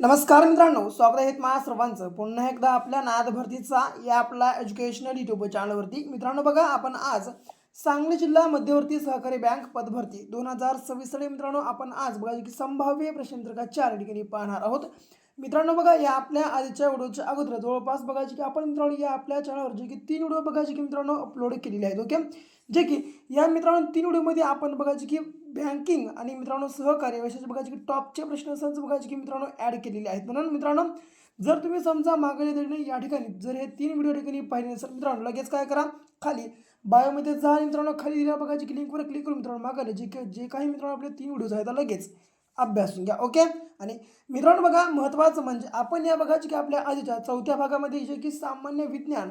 नमस्कार मित्रांनो, स्वागत आहे तुम्हा सर्वांचं पुन्हा एकदा आपल्या नाद भरतीचा या आपला एज्युकेशनल यूट्यूब चॅनलवरती. मित्रांनो बघा, आपण आज सांगली जिल्हा मध्यवर्ती सहकारी बँक पदभरती 2026 साठी मित्रांनो आपण आज बघा की संभाव्य प्रश्नपत्रिका 4 ठिकाणी पाहणार आहोत. मित्रांनो बघा, या आपल्या आधीच्या व्हिडिओच्या अगोदर जवळपास बघायची की आपण मित्रांनो या आपल्या चॅनलवर जे की 3 व्हिडिओ बघायचे की मित्रांनो अपलोड केलेले आहेत. ओके, जे की या मित्रांनो 3 व्हिडिओमध्ये आपण बघायचे की बँकिंग आणि मित्रांनो सहकार्य विषयाचे बघायचे की टॉपचे प्रश्न संच बघायचे की मित्रांनो ॲड केलेले आहेत. म्हणून मित्रांनो, जर तुम्ही समजा मागील देखील या ठिकाणी जर हे 3 व्हिडिओ ठिकाणी पाहिले नसेल मित्रांनो, लगेच काय करा, खाली बायोमध्ये जा आणि मित्रांनो खाली दिलेल्या बघायची की लिंकवर क्लिक करून मित्रांनो मागले जे काही मित्रांनो आपले 3 व्हिडिओज आहेत लगेच अभ्यासून घ्या. ओके, आणि मित्रांनो बघा, महत्त्वाचं म्हणजे आपण या बघायची की आपल्या आधीच्या 4थ्या भागामध्ये जे की सामान्य विज्ञान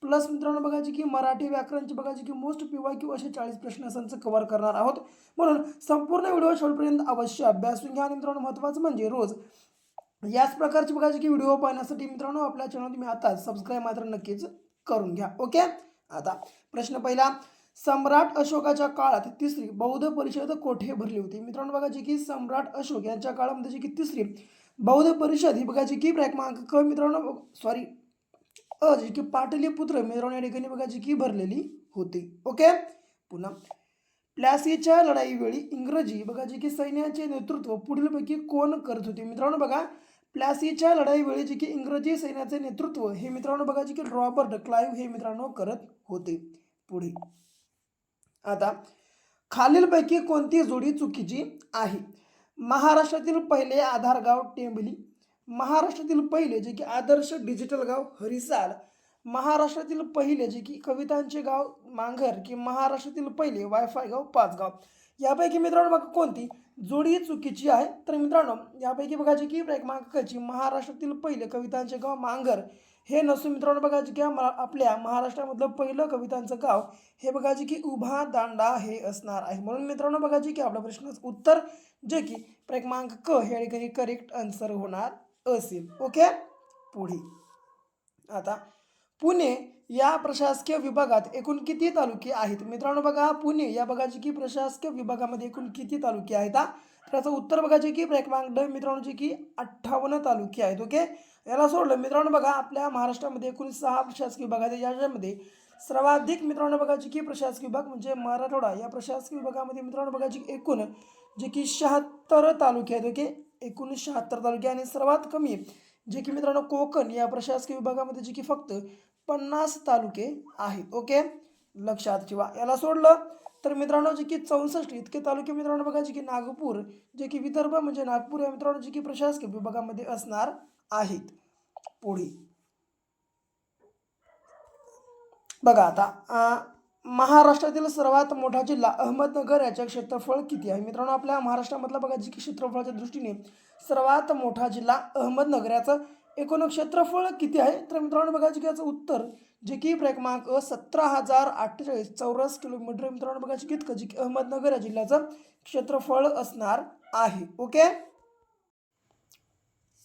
प्लस मित्रांनो बघायची की मराठी व्याकरणची बघायची की मोस्ट PYQ असे 40 प्रश्न संच कव्हर करणार आहोत. म्हणून संपूर्ण व्हिडिओ शेवटपर्यंत अवश्य अभ्यासून घ्या. आणि मित्रांनो, महत्त्वाचं म्हणजे रोज याच प्रकारचे बघायचे की व्हिडिओ पाहण्यासाठी मित्रांनो आपल्या चॅनल तुम्ही आता सबस्क्राईब मात्र नक्कीच करून घ्या. ओके, आता प्रश्न पहिला, सम्राट अशोकाच्या काळात तिसरी बौद्ध परिषद कोठे भरली होती? मित्रांनो बघायची की सम्राट अशोक यांच्या काळामध्ये जी की तिसरी बौद्ध परिषद ही बघायची की क्रमांक क मित्रांनो सॉरी जी की पाटलीपुत्र मित्रांनो या ठिकाणी बघायची की भरलेली होती. ओके, पुन्हा प्लासीच्या लढाईवेळी इंग्रजी बघायची की सैन्याचे नेतृत्व पुढीलपैकी कोण करत होते? मित्रांनो बघा, प्लासीच्या लढाईवेळी जे की इंग्रजी सैन्याचे नेतृत्व हे मित्रांनो बघायचे की रॉबर्ट क्लाइव्ह हे मित्रांनो करत होते. पुढे आता खालीलपैकी कोणती जोडी चुकीची आहे? महाराष्ट्रातील पहिले आधार गाव टेंभली, महाराष्ट्रातील पहिले जे की आदर्श डिजिटल गाव हरिसाल, महाराष्ट्रातील पहिले जे की कवितांचे गाव मांघर, की महाराष्ट्रातील पहिले वायफाय गाव पाचगाव. यापैकी मित्रांनो बघा कोणती जोडी चुकीची आहे? तर मित्रांनो यापैकी बघायची की क्रमांकाची महाराष्ट्रातील पहिले कवितांचे गाव मांघर हे नसून मित्रांनो बघायचे की आपल्या महाराष्ट्रामधलं पहिलं कवितांचं गाव हे बघायचे की उभा दांडा हे असणार आहे. म्हणून मित्रांनो बघायचे की आपल्या प्रश्नाचं उत्तर जे की क्रमांक क हे ठिकाणी करेक्ट आन्सर होणार असेल. ओके, पुढे आता पुणे या प्रशासकीय विभागात एकूण किती तालुके आहेत? मित्रांनो बघा, पुणे या बघायचे की प्रशासकीय विभागामध्ये एकूण किती तालुके आहेत? त्याचं उत्तर बघायचे की क्रमांक ड मित्रांनो जे की 58 तालुके आहेत. ओके, याला सोडलं मित्रांनो बघा, आपल्या महाराष्ट्रामध्ये एकूण 6 प्रशासकीय विभाग आहेत. याच्यामध्ये सर्वाधिक मित्रांनो बघायचे की प्रशासकीय विभाग म्हणजे मराठवाडा या प्रशासकीय विभागामध्ये मित्रांनो बघायचे की एकूण जे की 76 तालुके आहेत. ओके, एकूण 76 तालुके. आणि सर्वात कमी जे की मित्रांनो कोकण या प्रशासकीय विभागामध्ये जे की फक्त 50 तालुके आहेत. ओके, लक्षात ठेवा. याला सोडलं तर मित्रांनो जे की 64 इतके तालुके मित्रांनो बघायचे की नागपूर जे की विदर्भ म्हणजे नागपूर या मित्रांनो जे की प्रशासकीय विभागामध्ये असणार आहेत. पुढे बघा आता महाराष्ट्रातील सर्वात मोठा जिल्हा अहमदनगर याचे क्षेत्रफळ किती आहे? मित्रांनो आपल्या महाराष्ट्रामधला बघा जी की क्षेत्रफळाच्या दृष्टीने सर्वात मोठा जिल्हा अहमदनगर याचं एकूण क्षेत्रफळ किती आहे? तर मित्रांनो बघा की याचं उत्तर जे की क्रमांक 17,048 चौरस किलोमीटर मित्रांनो बघा की इतकं जे की अहमदनगर या जिल्ह्याचं क्षेत्रफळ असणार आहे. ओके,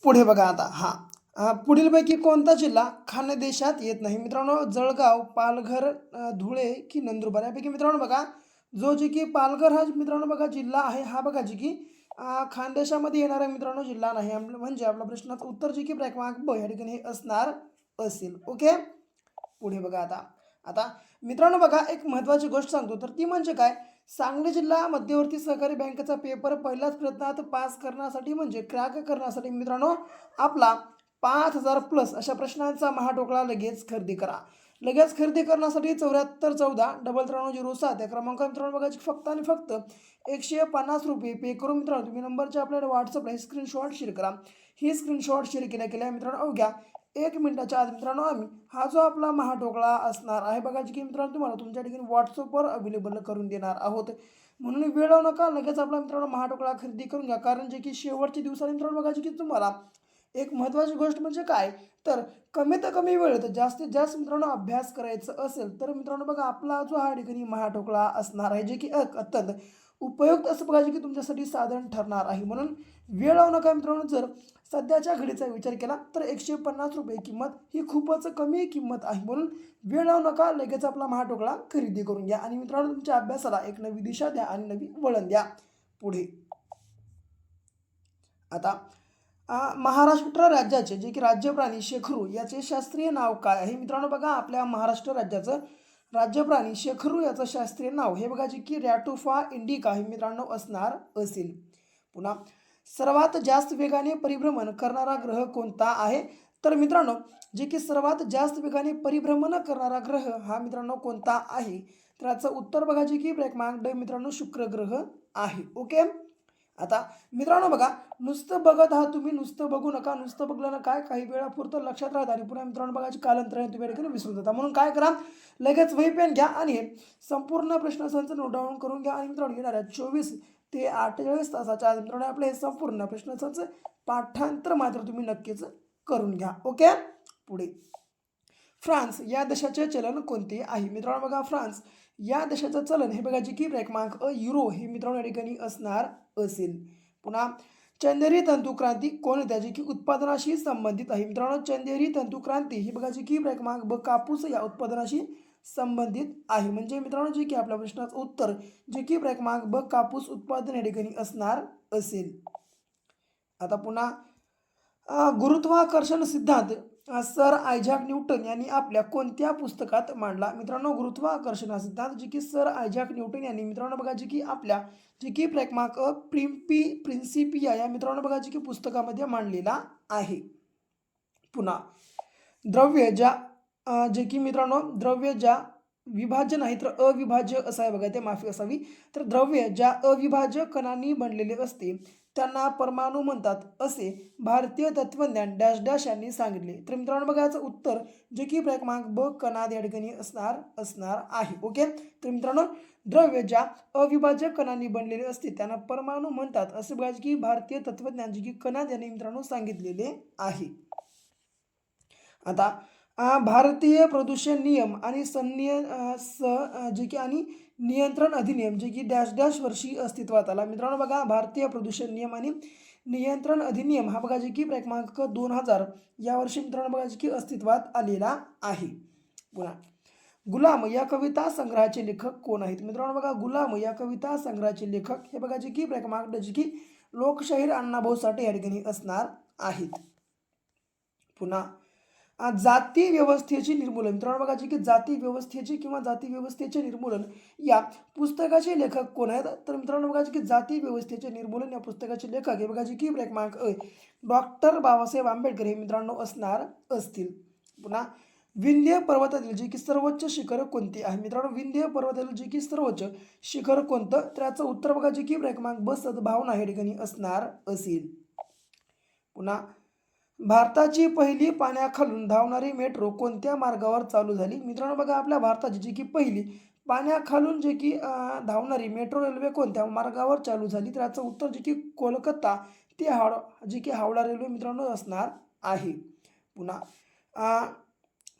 पुढे बघा आता पुढीलपैकी कोणता जिल्हा खानदेशात येत नाही? मित्रांनो जळगाव, पालघर, धुळे की नंदुरबार. यापैकी मित्रांनो बघा जो जे की पालघर हा मित्रांनो बघा जिल्हा आहे हा बघा जे की खानदेशामध्ये येणारा मित्रांनो जिल्हा नाही. म्हणजे आपल्या प्रश्नाचं उत्तर जे की क्रमांक ब या ठिकाणी हे असणार असेल. ओके, पुढे बघा आता आता मित्रांनो बघा एक महत्त्वाची गोष्ट सांगतो, तर ती म्हणजे काय, सांगली जिल्हा मध्यवर्ती सहकारी बँकेचा पेपर पहिल्याच प्रयत्नात पास करण्यासाठी म्हणजे क्रॅक करण्यासाठी मित्रांनो आपला 5,000 प्लस अशा प्रश्नांचा महाटोकळा लगेच खरेदी करा. लगेच खरेदी करण्यासाठी 7414 या क्रमांक मित्रांनो बघायची फक्त आणि फक्त 150 रुपये पे करून मित्रांनो तुम्ही नंबरच्या आपल्याला व्हॉट्सअपला ही स्क्रीनशॉट शेअर करा. ही स्क्रीनशॉट शेअर केल्या मित्रांनो अवघ्या 1 मिनिटाच्या आत मित्रांनो आम्ही हा जो आपला महाटोकळा असणार आहे बघा की मित्रांनो तुम्हाला तुमच्या ठिकाणी व्हॉट्सअपवर अवेलेबल करून देणार आहोत. म्हणून वेळ लावू नका, लगेच आपला मित्रांनो महाटोकळा खरेदी करून घ्या. कारण जे की शेवटच्या दिवसाला मित्रांनो बघायची की तुम्हाला एक महत्त्वाची गोष्ट म्हणजे काय, तर कमीत कमी वेळेत जास्तीत जास्त मित्रांनो अभ्यास करायचं असेल तर मित्रांनो बघा आपला जो हा ठिकाणी महाटोकळा असणार आहे जे की अत्यंत उपयुक्त असं बघायचे की तुमच्यासाठी साधन ठरणार आहे. म्हणून वेळ लावू नका मित्रांनो. जर सध्याच्या घडीचा विचार केला तर 150 रुपये किंमत ही खूपच कमी किंमत आहे. म्हणून वेळ लावू नका, लगेच आपला महाटोकळा खरेदी करून घ्या आणि मित्रांनो तुमच्या अभ्यासाला एक नवी दिशा द्या आणि नवी वळण द्या. पुढे आता महाराष्ट्र राज्याचे जे की राज्य प्राणी शेखरू याचे शास्त्रीय नाव काय आहे मित्रांनो? बघा आपल्या महाराष्ट्र राज्याचं राज्य प्राणी शेखरू याचं शास्त्रीय नाव हे बघा जे की रॅटुफा इंडिका हे मित्रांनो असणार असेल. पुन्हा सर्वात जास्त वेगाने परिभ्रमण करणारा ग्रह कोणता आहे? तर मित्रांनो जे की सर्वात जास्त वेगाने परिभ्रमण करणारा ग्रह हा मित्रांनो कोणता आहे? तर याचं उत्तर बघा जे की क्रमांक ड मित्रांनो शुक्र ग्रह आहे. ओके. आता मित्रांनो बघा नुसतं बघत आहात तुम्ही, नुसतं बघू नका. नुसतं बघलं ना काय काही वेळापुरतं लक्षात राहतं आणि पुन्हा मित्रांनो बघायची कालांतराने तुम्ही ठिकाणी विसरून जाता. म्हणून काय करा, लगेच वही पेन घ्या आणि हे संपूर्ण प्रश्नसंच नोट डाऊन करून घ्या आणि मित्रांनो येणाऱ्या 24 ते 48 तासाच्या आत मित्रांनो आपले हे संपूर्ण प्रश्नसंच पाठांतर मात्र तुम्ही नक्कीच करून घ्या. ओके. पुढे फ्रान्स या देशाचे चलन कोणते आहे? मित्रांनो बघा फ्रान्स या देशाचं चलन हे बघा जी की क्रमांक युरो हे मित्रांनो या ठिकाणी असणार असेल. पुन्हा चंदेरी तंतुक्रांती कोणत्या जी की उत्पादनाशी संबंधित आहे? मित्रांनो चंदेरी तंतुक्रांती ही बघा जी की क्रमांक ब कापूस या उत्पादनाशी संबंधित आहे. म्हणजे मित्रांनो जे की आपल्या प्रश्नाचं उत्तर जे की क्रमांक ब कापूस उत्पादन या ठिकाणी असणार असेल. आता पुन्हा गुरुत्वाकर्षण सिद्धांत सर आयझॅक न्यूटन यांनी आपल्या कोणत्या पुस्तकात मांडला? मित्रांनो गुरुत्वाकर्षण सिद्धांत जे की सर आयझॅक न्यूटन यांनी मित्रांनो बघा जे की आपल्या जे की क्रमांक प्रिन्सिपिया या मित्रांनो बघा जे की पुस्तकामध्ये मांडलेला आहे. पुन्हा द्रव्य ज्या जे की मित्रांनो द्रव्य ज्या विभाज्य नाही तर अविभाज्य असं आहे बघा, ते माफी असावी. तर द्रव्य ज्या अविभाज्य कणांनी बनलेले असते त्यांना परमाणू म्हणतात असे भारतीय तत्वज्ञान डॅश डॅश यांनी सांगितले. तर मित्रांनो बघा याचं उत्तर जे की क्रमांक ब कणाद या ठिकाणी असणार आहे. ओके. तर मित्रांनो द्रव्य ज्या अविभाज्य कणांनी बनलेले असते त्यांना परमाणू म्हणतात असे बघा की भारतीय तत्वज्ञान जे की कणाद यांनी मित्रांनो सांगितलेले आहे. आता भारतीय प्रदूषण नियम आणि जे की आणि नियंत्रण अधिनियम जे की डॅश डॅश वर्षी अस्तित्वात आला? मित्रांनो बघा भारतीय प्रदूषण नियम आणि नियंत्रण अधिनियम हा बघा जे की क्रमांक 2000 या वर्षी मित्रांनो बघा जे की अस्तित्वात आलेला आहे. पुन्हा गुलाम या कविता संग्रहाचे लेखक कोण आहेत? मित्रांनो बघा गुलाम या कविता संग्रहाचे लेखक हे बघा जे की क्रमांक जे की लोकशाहीर अण्णाभाऊ साठे या ठिकाणी असणार आहेत. पुन्हा जाती व्यवस्थेचे निर्मूलन मित्रांनो बघा जे की जाती व्यवस्थेचे किंवा जाती व्यवस्थेचे निर्मूलन या पुस्तकाचे लेखक कोण आहेत? तर मित्रांनो बघा जे की जाती व्यवस्थेचे निर्मूलन या पुस्तकाचे लेखक हे बघा जे की क्रमांक डॉक्टर बाबासाहेब आंबेडकर हे मित्रांनो असतील. पुन्हा विंध्य पर्वतातील जे की सर्वोच्च शिखर कोणते आहे? मित्रांनो विंध्य पर्वतातील जे की सर्वोच्च शिखर कोणतं? तर याचं उत्तर बघा जे की क्रमांक ब सद्भावना या ठिकाणी असणार असेल. पुन्हा भारताची पहिली पाण्याखालून धावणारी मेट्रो कोणत्या मार्गावर चालू झाली? मित्रांनो बघा आपल्या भारताची जी की पहिली पाण्याखालून जे की धावणारी मेट्रो रेल्वे कोणत्या मार्गावर चालू झाली? तर याचं उत्तर जे की कोलकाता ते जे की हावडा रेल्वे मित्रांनो असणार आहे. पुन्हा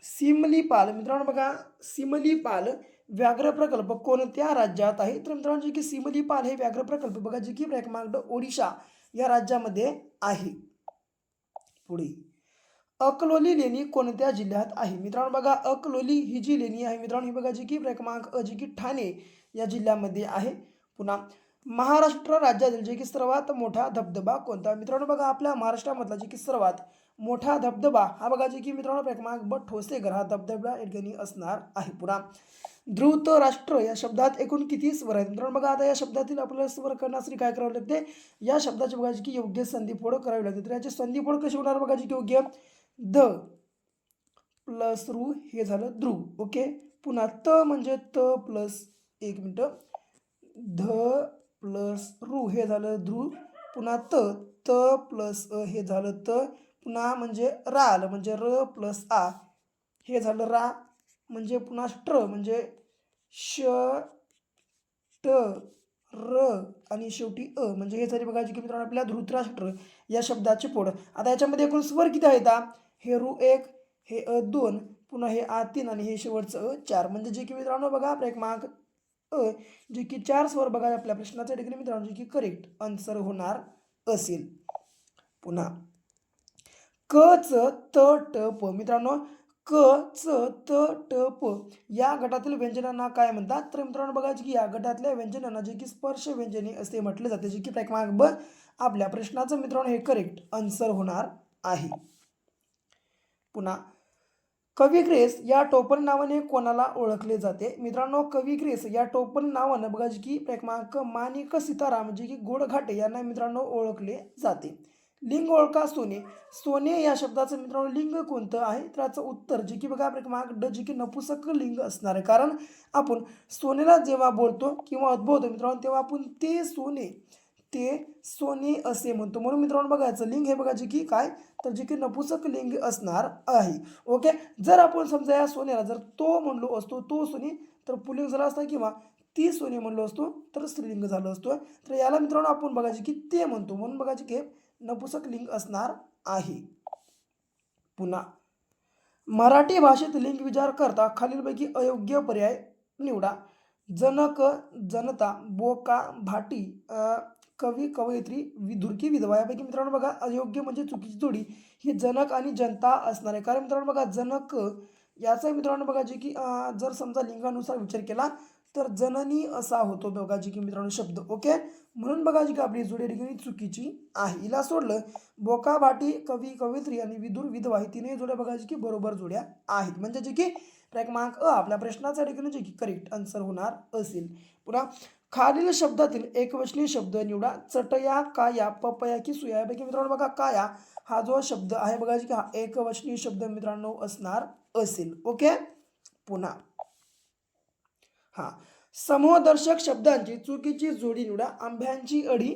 सिमलीपाल मित्रांनो बघा सिमलीपाल व्याघ्र प्रकल्प कोणत्या राज्यात आहे? तर मित्रांनो जे की सिमलीपाल हे व्याघ्र प्रकल्प बघा जे की क्रमांक ओडिशा या राज्यामध्ये आहे. पुढे अकलोली लेणी कोणत्या जिल्ह्यात आहे? मित्रांनो बघा अकलोली ही जी लेणी आहे मित्रांनो ही बघा जी की क्रमांक जी की ठाणे या जिल्ह्यामध्ये आहे. पुन्हा महाराष्ट्र राज्यातील जे की सर्वात मोठा धबधबा कोणता? मित्रांनो बघा आपल्या महाराष्ट्रामधला जे की सर्वात मोठा धबधबा हा बघा जे की मित्रांनो क्रमांक ब ठोसेघर हा धबधबा या ठिकाणी असणार आहे. पुन्हा ध्रुत राष्ट्र या शब्दात एकूण किती स्वर आहेत? मित्रांनो बघा आता या शब्दातील आपल्याला स्वर करण्यासाठी काय करावं लागते? या शब्दाची बघा की योग्य संधिफोड करावी लागते. तर याची संधिफोड कशी होणार बघा जी की योग्य ध प्लस रू हे झालं ध्रुव. ओके. पुन्हा त म्हणजे त प्लस एक मिनिट ध प्लस रू हे झालं ध्रुव. पुन्हा त प्लस अ हे झालं त. पुन्हा म्हणजे राल म्हणजे र प्लस आ हे झालं रा. म्हणजे पुन्हा स्ट्र म्हणजे श ट र आणि शेवटी अ म्हणजे हे झाले बघा जे की मित्रांनो आपल्या धृतराष्ट्र या शब्दाचे फोड. आता याच्यामध्ये एकूण स्वर किती आहेत? हे रू 1 हे अ 2 पुन्हा हे आ 3 आणि हे शेवटचं अ 4 म्हणजे जे की मित्रांनो बघा क्रमांक अ जे की 4 स्वर बघा आपल्या प्रश्नाच्या ठिकाणी मित्रांनो जे की करेक्ट आन्सर होणार असेल. पुन्हा क च त ट प मित्रांनो क, च, त, ट, प या गटातील व्यंजनांना काय म्हणतात? तर मित्रांनो बघायचे की या गटातल्या व्यंजनांना जे की स्पर्श व्यंजने असे म्हटले जाते, जे की क्रमांक ब आपल्या प्रश्नाचं मित्रांनो हे करेक्ट आन्सर होणार आहे. पुन्हा कवी ग्रेस या टोपण नावाने कोणाला ओळखले जाते? मित्रांनो कवी ग्रेस या टोपण नावानं बघा की क्रमांक माणिक सीताराम जे की गोडघाटे यांना मित्रांनो ओळखले जाते. लिंग ओळखा सोने. सोने या शब्दाचं मित्रांनो लिंग कोणतं आहे? त्याचं उत्तर जे की बघा क्रमांक ड जे की नपुसक लिंग असणार आहे. कारण आपण सोनेला जेव्हा बोलतो किंवा उद्भवतो मित्रांनो तेव्हा आपण ते सोने असे म्हणतो. म्हणून मित्रांनो बघायचं लिंग हे बघा जे की काय तर जे की नपुसक लिंग असणार आहे. ओके. जर आपण समजा या सोन्याला जर तो म्हणलो असतो तो सोने तर पुल्लिंग झाला असता किंवा ती सोने म्हणलो असतो तर स्त्रीलिंग झालं असतं. तर याला मित्रांनो आपण बघायचे की ते म्हणतो म्हणून बघायचे की नपुसक लिंग असणार आहे. पुन्हा मराठी भाषेत लिंग विचार करता खालीलपैकी अयोग्य पर्याय निवडा. जनक, जनता, बोका, भाटी, कवी, कवयित्री, विधुरकी, विधवा यापैकी मित्रांनो बघा अयोग्य म्हणजे चुकीची जोडी ही जनक आणि जनता असणार आहे. कारण मित्रांनो बघा जनक याचा मित्रांनो बघा जे की जर समजा लिंगानुसार विचार केला तर जननी असा होतो बघा जे की मित्रांनो शब्द. ओके. म्हणून बघा जी की आपली जोडी ठिकाणी चुकीची आहे. हिला सोडलं बोका, भाटी, कवी, कवयित्री आणि विदुर, विधवा ही तिन्ही जोड्या बघा जी की बरोबर जोड्या आहेत. म्हणजे जे की क्रमांक आपल्या प्रश्नाच्या ठिकाणी जे की करेक्ट आन्सर होणार असेल. पुन्हा खालील शब्दातील एकवचनी शब्द निवडा. चटया, काया, पपया की सुया यापैकी मित्रांनो बघा काया हा जो शब्द आहे बघा की हा एकवचनी शब्द मित्रांनो असणार असेल. ओके. पुन्हा समूहदर्शक शब्दांची चुकीची जोडी निवडा. आंब्याची अडी,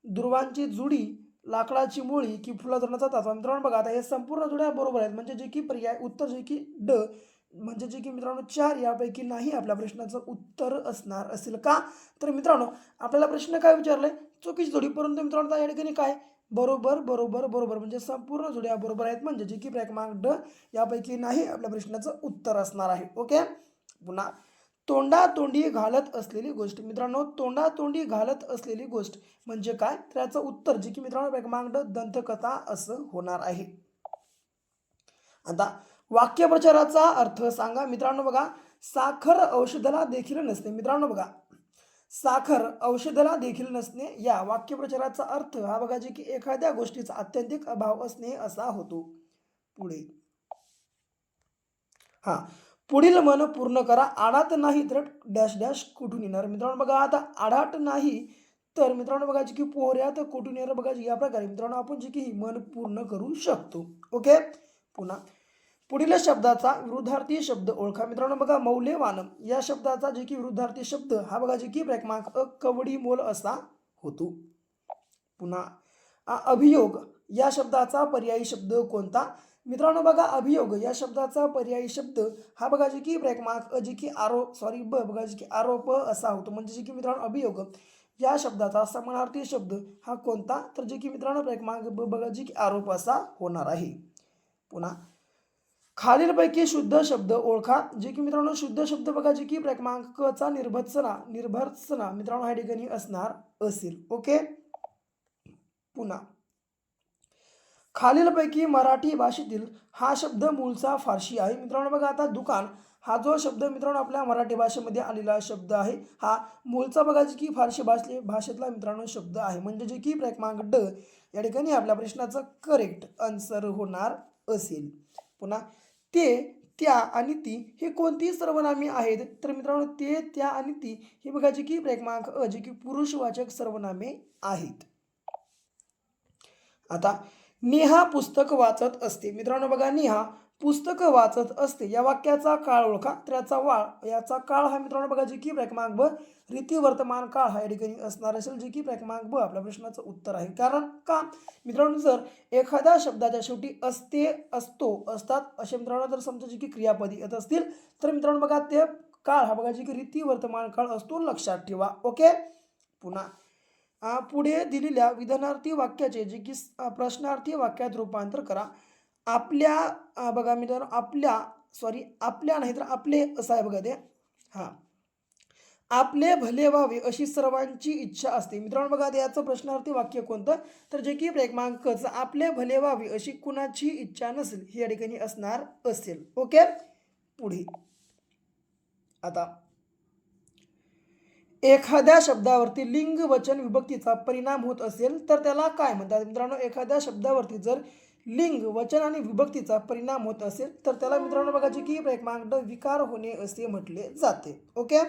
दुर्वांची जुडी, लाकडाची मुळी की फुलाधरणाचा तासा. मित्रांनो बघा आता हे संपूर्ण जोड्या बरोबर आहेत. म्हणजे जे की पर्याय उत्तर जे की ड म्हणजे जे की मित्रांनो 4 यापैकी नाही आपल्या प्रश्नाचं उत्तर असणार असेल. का तर मित्रांनो आपल्याला प्रश्न काय विचारलाय चुकीची जोडी, परंतु मित्रांनो या ठिकाणी काय बरोबर बरोबर बरोबर म्हणजे संपूर्ण जोड्या बरोबर आहेत. म्हणजे जे की क्रमांक ड यापैकी नाही आपल्या प्रश्नाचं उत्तर असणार आहे. ओके. पुन्हा तोंडातोंडी घालत असलेली गोष्ट. मित्रांनो तोंडातोंडी घालत असलेली गोष्ट म्हणजे काय त्याचं उत्तर जे की मित्रांनो क्रमांक ड दंतकथा असं होणार आहे. आता वाक्यप्रचाराचा अर्थ सांगा. मित्रांनो बघा साखर औषधाला देखील नसते. मित्रांनो बघा साखर औषधाला देखील नसणे या वाक्यप्रचाराचा अर्थ हा बघा जे की एखाद्या गोष्टीचा अत्यंतिक अभाव असणे असा होतो. पुढे पुढील मन पूर्ण करा. आडात नाही तर डॅश डॅश कुठून येणार. मित्रांनो बघा आता आडाट नाही तर मित्रांनो बघा की पोहऱ्यात कुठून येणार बघा या प्रकारे मित्रांनो आपण जे की मन पूर्ण करू शकतो. ओके. पुन्हा पुढील शब्दाचा विरुद्धार्थी शब्द ओळखा. मित्रांनो बघा मौल्यवान या शब्दाचा जे की विरुद्धार्थी शब्द हा बघा जे की क्रमांक कवडी मोल असा होतो. पुन्हा अभियोग या शब्दाचा पर्यायी शब्द कोणता. मित्रांनो बघा अभियोग या शब्दाचा पर्यायी शब्द हा बघा जे की क्रमांक जे की बघा जे की आरोप असा होतो. म्हणजे जे की मित्रांनो अभियोग या शब्दाचा समानार्थी शब्द हा कोणता तर जे की मित्रांनो क्रमांक ब बघा जे की आरोप असा होणार आहे. पुन्हा खालीलपैकी शुद्ध शब्द ओळखा. जे की मित्रांनो शुद्ध शब्द बघा जे की क्रमांकचा निर्भर्सना मित्रांनो ह्या ठिकाणी असणार असेल. ओके. पुन्हा खालीलपैकी मराठी भाषेतील हा शब्द मूळचा फारशी आहे. मित्रांनो बघा आता दुकान हा जो शब्द मित्रांनो आपल्या मराठी भाषेमध्ये आलेला शब्द आहे हा मूळचा बघा जे की फारशी भाषेतला मित्रांनो शब्द आहे. म्हणजे जे की क्रमांक ड या ठिकाणी आपल्या प्रश्नाचं करेक्ट आन्सर होणार असेल. पुन्हा ते, त्या आणि ती ही कोणती सर्वनामे आहेत तर मित्रांनो ते, त्या आणि ती ही बघा जे की क्रमांक जे की पुरुषवाचक सर्वनामे आहेत. आता नेहा पुस्तक वाचत असते. मित्रांनो बघा नेहा पुस्तक वाचत असते या वाक्याचा काळ ओळखा. तर याचा काळ हा मित्रांनो बघा जे की क्रमांक ब रीती वर्तमान काळ हा या ठिकाणी असणार असेल. जे की क्रमांक ब आपल्या प्रश्नाचं उत्तर आहे. कारण का मित्रांनो जर एखाद्या शब्दाच्या शेवटी असते, असतो, असतात असे मित्रांनो जर समजा जे की क्रियापदी येत असतील तर मित्रांनो बघा ते काळ हा बघा जे की रीती वर्तमान काळ असतो लक्षात ठेवा. ओके. पुन्हा पुढे दिलेल्या विधानार्थी वाक्याचे जे की प्रश्नार्थी वाक्यात रूपांतर करा. आपल्या बघा मित्रांनो आपल्या नाही तर आपले असं आहे बघा ते. आपले भले व्हावे अशी सर्वांची इच्छा असते. मित्रांनो बघा आता याचं प्रश्नार्थी वाक्य कोणतं, तर जे की क्रमांकच आपले भले व्हावे अशी कुणाची इच्छा नसेल हे या ठिकाणी असणार असेल. ओके, पुढे आता एखाद्या शब्दावरती लिंग वचन विभक्तीचा परिणाम होत असेल तर त्याला काय म्हणतात. मित्रांनो एखाद्या शब्दावरती जर लिंग वचन आणि विभक्तीचा परिणाम होत असेल तर त्याला मित्रांनो बघायचे की क्रमांक विकार होणे असे म्हटले जाते. ओके,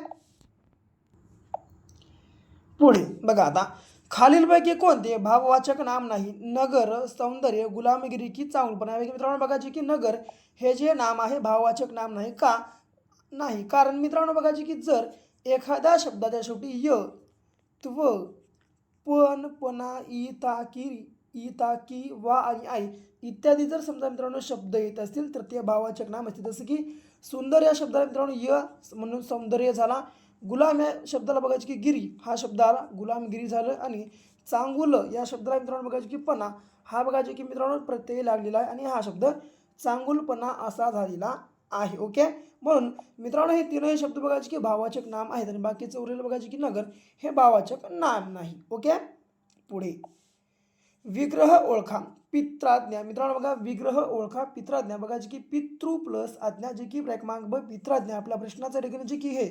पुढे बघा आता खालीलपैकी कोणते भाववाचक नाम नाही. नगर, सौंदर्य, गुलामगिरी की चांगुलपणा. मित्रांनो बघायचे की नगर हे जे नाम आहे भाववाचक नाम नाही. का नाही, कारण मित्रांनो बघायचे की जर एखाद्या शब्दाच्या शेवटी य, त्व, पण, पणा, इ ताकी, वा आणि आई इत्यादी जर समजा मित्रांनो शब्द येत असतील तर ते भाववाचक नाम असते. जसं की सुंदर या शब्दाला मित्रांनो य म्हणून सौंदर्य झाला. गुलाम या शब्दाला बघायचे की गिरी हा शब्द आला, गुलामगिरी झालं. आणि चांगुल या शब्दाला मित्रांनो बघायचे की पणा हा बघायचे की मित्रांनो प्रत्यय लागलेला आहे आणि हा शब्द चांगुलपणा असा झालेला आहे. ओके, म्हणून मित्रांनो हे तीनही शब्द बघायचे की भाववाचक नाम आहेत आणि बाकीचं उरलेलं बघायचे की नगर हे भाववाचक नाम नाही. ओके, पुढे विग्रह ओळखा. पित्राज्ञा. मित्रांनो बघा विग्रह ओळखा पित्राज्ञा बघायची की पितृ प्लस आज्ञा जे की क्रमांक ब पित्राज्ञा आपल्या प्रश्नाच्या ठिकाणी जे की हे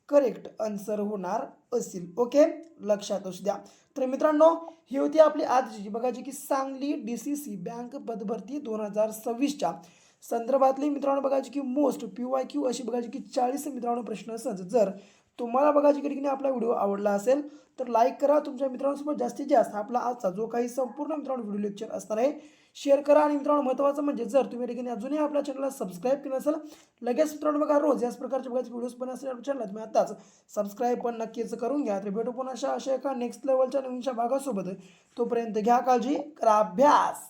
करेक्ट आन्सर होणार असेल. ओके, लक्षात असू द्या. तर मित्रांनो ही होती आपली आजची बघायची की सांगली DCC बँक पदभरती 2026च्या संदर्भातली मित्रांनो बघायची की मोस्ट PYQ अशी बघायची की 40 मित्रांनो प्रश्न सहज. जर तुम्हाला बघायची की आपला व्हिडिओ आवडला असेल तर लाईक करा. तुमच्या मित्रांसोबत जास्तीत जास्त आपला आजचा जो काही संपूर्ण मित्रांनो व्हिडिओ लेक्चर असणार आहे शेअर करा. आणि मित्रांनो महत्त्वाचं म्हणजे जर तुम्ही ठिकाणी अजूनही आपल्या चॅनलला सबस्क्राईब केलं असेल लगेच मित्रांनो बघा रोज याच प्रकारचे बघायचे व्हिडिओज पण असतील आपल्या चॅनलला तुम्ही आताच सबस्क्राईब पण नक्कीच करून घ्या. तर भेटू पुन्हा अशा एका नेक्स्ट लेवलच्या नवीनच्या भागासोबत. तोपर्यंत घ्या काळजी, करा अभ्यास.